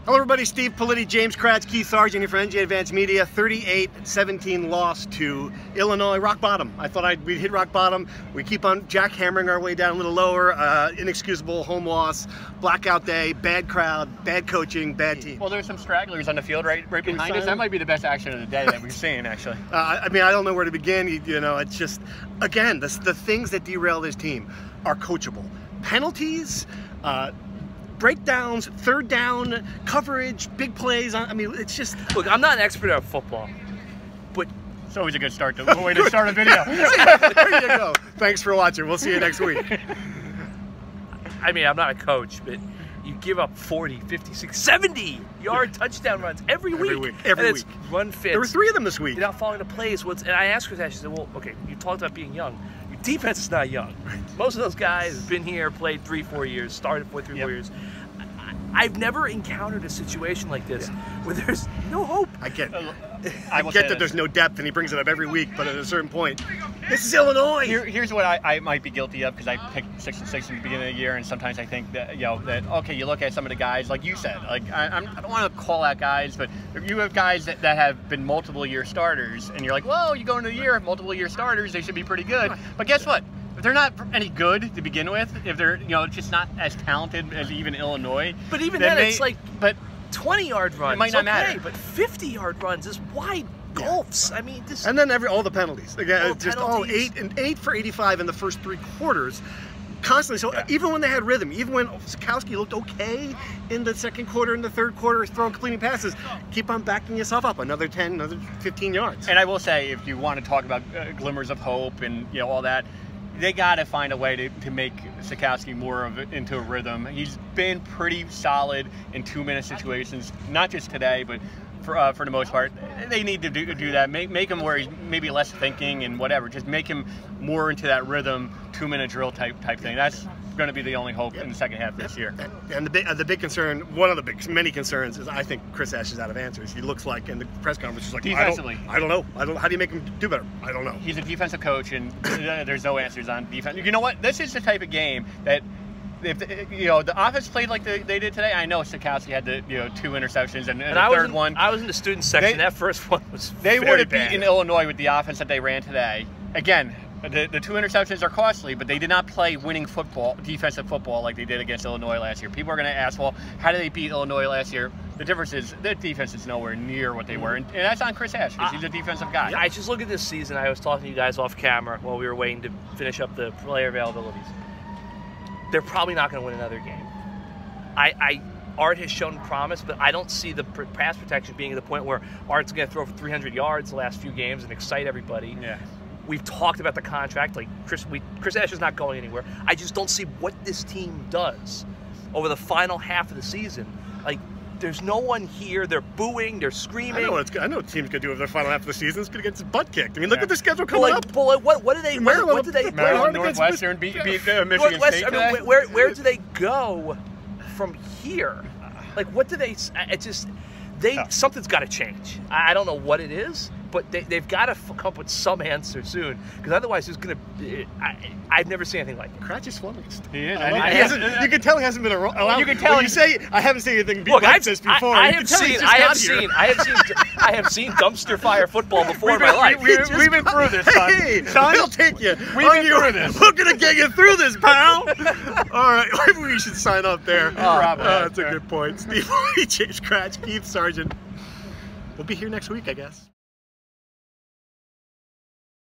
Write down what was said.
Hello everybody, Steve Politi, James Kratz, Keith Sargeant here for NJ Advanced Media. 38-17 loss to Illinois, rock bottom. I thought we'd hit rock bottom. We keep on jackhammering our way down a little lower. Inexcusable home loss, blackout day, bad crowd, bad coaching, bad team. Well, there's some stragglers on the field right behind us. That might be the best action of the day that we've seen, actually. I mean, I don't know where to begin. You know, it's just, again, the things that derail this team are coachable. Penalties, breakdowns, third down, coverage, big plays. I mean, it's just... Look, I'm not an expert at football, but... It's always a good start to way to start a video. There you go. Thanks for watching. We'll see you next week. I mean, I'm not a coach, but you give up 40, 50, 60, 70-yard touchdown runs every week. Every week. Run fits. There were 3 of them this week. You're not falling into plays. And I asked Chris Ash, I said, well, okay, you talked about being young. Your defense is not young. Most of those guys have been here, played 3-4 years, started 3-4 years. I've never encountered a situation like this where there's no hope. I get that there's no depth, and he brings it up every week, but at a certain point, this is Illinois. Here's what I might be guilty of, because I picked 6-6 in the beginning of the year, and sometimes I think that, that okay, you look at some of the guys, like you said, like I don't want to call out guys, but if you have guys that have been multiple year starters, and you're like, well, you go into the year, multiple year starters, they should be pretty good. But guess what? If they're not any good to begin with, if they're just not as talented as even Illinois, but even then it's like 20-yard runs. It might not matter. But 50-yard runs is wide gulfs. I mean, this. And then all the penalties. Again, just eight for 85 in the first 3 quarters. Constantly. So even when they had rhythm, even when Sikowski looked okay in the second quarter and the third quarter, throwing completing passes, keep on backing yourself up another 10, another 15 yards. And I will say, if you want to talk about glimmers of hope and all that, they got to find a way to make Sikowski more into a rhythm. He's been pretty solid in 2-minute situations, not just today, but for the most part. They need to do that. Make him where he's maybe less thinking and whatever. Just make him more into that rhythm, 2-minute drill type thing. That's going to be the only hope in the second half this year. And the big concern, one of the many concerns, is I think Chris Ash is out of answers. He looks like in the press conference, he's like, defensively, I don't know. How do you make him do better? I don't know. He's a defensive coach, and there's no answers on defense. You know what? This is the type of game that, if the offense played like they did today, I know Sikowski had the 2 interceptions and the third one. I was in the student section. That first one was they very would have bad. beaten Illinois with the offense that they ran today. Again, the 2 interceptions are costly, but they did not play winning football, defensive football, like they did against Illinois last year. People are going to ask, well, how did they beat Illinois last year? The difference is their defense is nowhere near what they were, and that's on Chris Ash, because he's a defensive guy. I just look at this season. I was talking to you guys off camera while we were waiting to finish up the player availabilities. They're probably not going to win another game. Art has shown promise, but I don't see the pass protection being at the point where Art's going to throw for 300 yards the last few games and excite everybody. Yeah. We've talked about the contract. Like Chris Ash is not going anywhere. I just don't see what this team does over the final half of the season. Like, there's no one here. They're booing. They're screaming. I know what the team's going to do over the final half of the season. It's going to get its butt kicked. I mean, look at the schedule coming up. What do they? What do they? Maryland, Northwestern beat Michigan State today. I mean, where do they go from here? Like, what do they? It's just something's got to change. I don't know what it is, but they've got to come up with some answer soon, because otherwise there's going to. I've never seen anything like it. Kratz is flummoxed. He is. You can tell he hasn't been around. You can tell. You say I haven't seen anything like this before. I have seen dumpster fire football before in my life. We've been through this, son. Hey, we'll take you. We've been through this. We're gonna get you through this, pal. All right, maybe we should sign up there. That's a good point. Steve, James Kratz, Keith Sargeant. We'll be here next week, I guess.